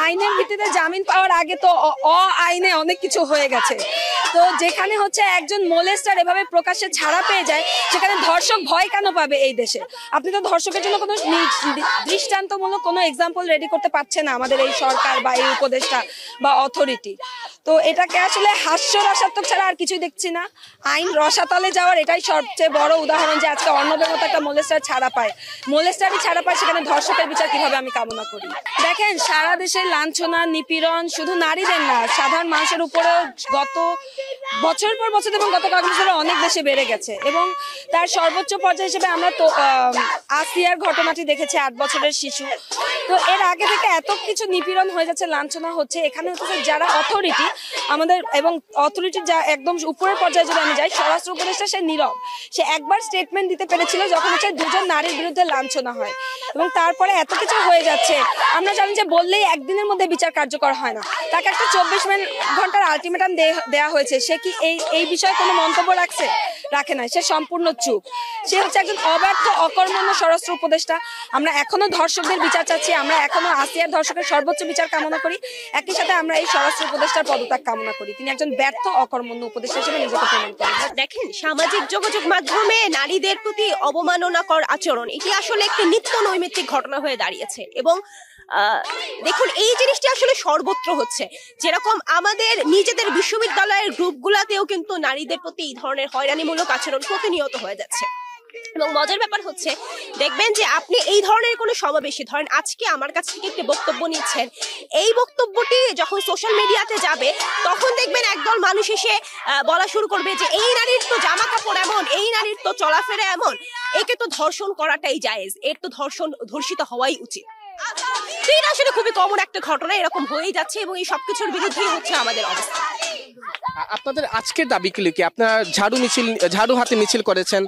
আইনের ভিত্তিতে জামিন পাওয়ার আগে তো আইনে অনেক কিছু হয়ে গেছে। তো যেখানে হচ্ছে একজন মোলেস্টার এভাবে প্রকাশ্যে ছাড়া পেয়ে যায়, সেখানে ধর্ষক ভয় কেন পাবে এই দেশে? আপনি তো ধর্ষকের জন্য কোনো দৃষ্টান্তমূলক কোনো এক্সাম্পল রেডি করতে পারছে না আমাদের এই সরকার বা এই উপদেষ্টা বা অথরিটি। তো এটাকে আসলে হাস্যরসাত্মক ছাড়া আর কিছুই দেখছি না। আইন রসাতলে যাওয়ার এটাই সবচেয়ে বড় উদাহরণ যে আজকে অর্ণবের মতো একটা মোলেস্টার ছাড়া পায়। মোলেস্টারই ছাড়া পায়, সেখানে ধর্ষকের বিচার কিভাবে আমি কামনা করি। দেখেন, সারা দেশে লাঞ্ছনা নিপীড়ন শুধু নারীদের না, সাধারণ মানুষের উপরেও গত বছরের পর বছর এবং গত কয়েক বছরে অনেক বেশি বেড়ে গেছে। এবং তার সর্বোচ্চ পর্যায়ে হিসেবে আমরা তো আসিয়ার ঘটনাটি দেখেছি, 8 বছরের শিশু। তো এর আগে থেকে এত কিছু নিপীড়ন হয়ে যাচ্ছে, লাঞ্ছনা হচ্ছে। এখানে হচ্ছে যারা অথরিটি আমাদের, এবং অথরিটি যা একদম উপরের পর্যায়ে যদি আমি যাই, স্বরাষ্ট্র উপদেষ্টা সে নীরব। সে একবার স্টেটমেন্ট দিতে পেরেছিল যখন হচ্ছে 2 নারীর বিরুদ্ধে লাঞ্ছনা হয়, এবং তারপরে এত কিছু হয়ে যাচ্ছে। আমরা জানি যে বললেই একদিনের মধ্যে বিচার কার্যকর হয় না। তাকে একটা 24 ঘন্টার আলটিমেটাম দেওয়া হয়েছে। সে কি এই বিষয়ে কোনো মন্তব্য রাখে না। সে সম্পূর্ণ চুপ। সে হচ্ছে একজন অব্যর্থ অকর্মণ্য স্বরাষ্ট্র উপদেষ্টা। আমরা এখনো ধর্ষকদের বিচার চাচ্ছি, আমরা এখনো আসিয়ার ধর্ষকের সর্বোচ্চ বিচার কামনা করি। একই সাথে আমরা এই স্বরাষ্ট্র উপদেষ্টার পদত্যাগ কামনা করি। তিনি একজন ব্যর্থ অকর্মণ্য উপদেষ্টা হিসেবে নিজেকে প্রমাণ করেন। দেখেন, সামাজিক যোগাযোগ মাধ্যমে নারীদের প্রতি অবমাননাকর আচরণ এটি আসলে একটি নিত্য নৈমিত্তিক ঘটনা হয়ে দাঁড়িয়েছে। এবং দেখুন, এই জিনিসটি আসলে সর্বত্র হচ্ছে। যেরকম আমাদের নিজেদের বিশ্ববিদ্যালয়ের গ্রুপগুলাতেও কিন্তু নারীদের প্রতি এই ধরনের হয়রানিমূলক আচরণ প্রতিনিয়ত হয়ে যাচ্ছে। এবং মজার ব্যাপার হচ্ছে, দেখবেন যে আপনি এই ধরনের কোনো সমাবেশে, ধরেন আজকে আমার কাছ থেকে একটি বক্তব্য নিচ্ছেন, এই বক্তব্যটি যখন সোশ্যাল মিডিয়াতে যাবে তখন দেখবেন একদল মানুষ এসে বলা শুরু করবে যে এই নারীর তো জামা কাপড় এমন, এই নারীর তো চলাফেরা এমন, একে তো ধর্ষণ করাটাই জায়েজ, এর তো ধর্ষিত হওয়াই উচিত। এটা আসলে খুবই কমন একটা ঘটনা, এরকম হয়েই যাচ্ছে এবং এই সবকিছুর বিরুদ্ধেই হচ্ছে আমাদের অবস্থা। আপনাদের আজকের দাবি কি? আপনারা ঝাড়ু হাতে মিছিল করেছেন,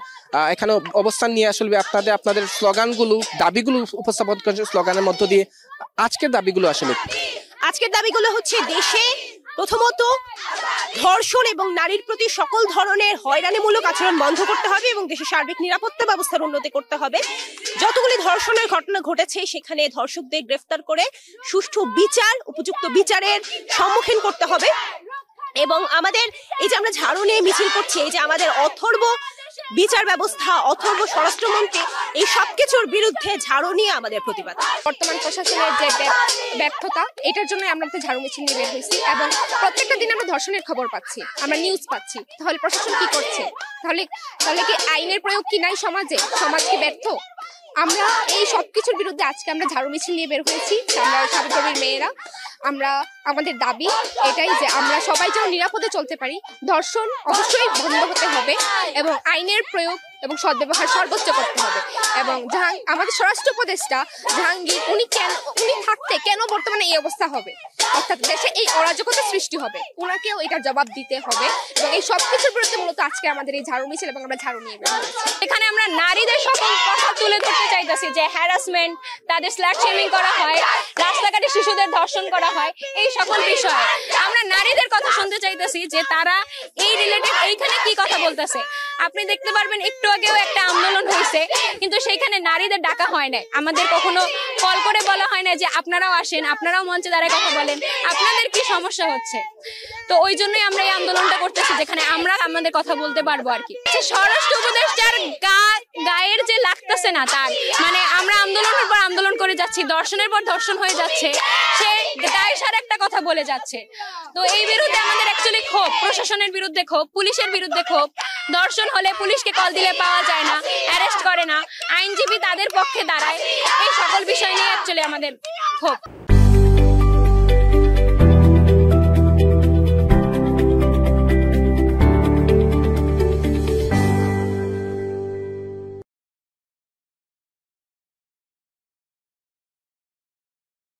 এখানে অবস্থান নিয়ে আসলে আপনাদের স্লোগানগুলো, দাবিগুলো উপস্থাপন করেছেন স্লোগানের মধ্য দিয়ে। আজকের দাবিগুলো আসলে আজকের দাবিগুলো হচ্ছে, দেশে প্রথমত ধর্ষণ এবং নারীর প্রতি সকল ধরনের হয়রানিমূলক আচরণ বন্ধ করতে হবে এবং দেশের সার্বিক নিরাপত্তা ব্যবস্থার উন্নতি করতে হবে। যতগুলি ধর্ষণের ঘটনা ঘটেছে সেখানে ধর্ষকদের গ্রেফতার করে সুষ্ঠু বিচার, উপযুক্ত বিচারের সম্মুখীন করতে হবে। এবং আমাদের এই যে আমরা ঝাড়ু নিয়ে মিছিল করছি, এই যে আমাদের অথর্ব বিচার ব্যবস্থা, অথর্ব স্বরাষ্ট্রমন্ত্রী, এই সবকিছুর বিরুদ্ধে ঝাড়ু নিয়ে আমাদের প্রতিবাদ। বর্তমান প্রশাসনের যে ব্যর্থতা, এটার জন্য আমরা একটা ঝাড়ু মিছিল নিয়ে বের হয়েছি। এবং প্রত্যেকটা দিন আমরা ধর্ষণের খবর পাচ্ছি, আমরা নিউজ পাচ্ছি। তাহলে প্রশাসন কি করছে? তাহলে কি আইনের প্রয়োগ কি নাই সমাজে? সমাজ কি ব্যর্থ? আমরা এই সবকিছুর বিরুদ্ধে আজকে আমরা ঝাড়ু মিছিল নিয়ে বের হয়েছি। আমরা সাবিপ্রবির মেয়েরা, আমরা আমাদের দাবি এটাই যে আমরা সবাই যেন নিরাপদে চলতে পারি। ধর্ষণ অবশ্যই বন্ধ হতে হবে এবং আইনের প্রয়োগ এবং সদ্ব্যবহার সর্বোচ্চ করতে হবে। এবং আমাদের স্বরাষ্ট্র উপদেষ্টা জাহাঙ্গীর, উনি থাকতে কেন বর্তমানে এই অবস্থা হবে, অর্থাৎ দেশে এই অরাজকতা সৃষ্টি হবে, ওনাকেও এটার জবাব দিতে হবে। এবং এই সবকিছুর বিরুদ্ধে মূলত আজকে আমাদের এই ঝাড়ু মিছিল এবং আমরা ঝাড়ু নিয়ে বের হয়েছি। এখানে আমরা নারীদের সকল কথা তুলে ধরতে চাইতেছি যে হ্যারাসমেন্ট, তাদের স্ল্যাট শেমিং করা হয়, রাস্তাঘাটে শিশুদের ধর্ষণ করা হয়, এই সকল বিষয়ে আমরা নারীদের কথা শুনতে চাইতেছি যে তারা এই রিলেটেড এইখানে কি কথা বলতেছে। আপনি দেখতে পারবেন একটু আগেও একটা আন্দোলন হয়েছে, কিন্তু সেইখানে নারীদের ডাকা হয় নাই। আমাদের কখনো কল করে বলা হয় না যে আপনারাও আসেন, আপনারাও মঞ্চে দাঁড়ায় কথা বলেন, আপনাদের কি সমস্যা হচ্ছে। তো ওই জন্যই আমরা এই আন্দোলনটা করতেছি, যেখানে আমরা আমাদের কথা বলতে পারবো আর কি। স্বরাষ্ট্র উপদেষ্টার গায়ের যে লাগতেছে না তার, মানে আমরা আন্দোলনের পর আন্দোলন করে যাচ্ছি, ধর্ষণের পর ধর্ষণ হয়ে যাচ্ছে, সে গায়ের সার একটা কথা বলে যাচ্ছে। তো এই বিরুদ্ধে আমাদের অ্যাকচুয়ালি ক্ষোভ, প্রশাসনের বিরুদ্ধে ক্ষোভ, পুলিশের বিরুদ্ধে ক্ষোভ। ধর্ষণ হলে পুলিশকে কল দিলে পাওয়া যায় না, অ্যারেস্ট করে না, আইনজীবী তাদের পক্ষে দাঁড়ায়। এই সকল বিষয় নিয়ে অ্যাকচুয়ালি আমাদের ক্ষোভ।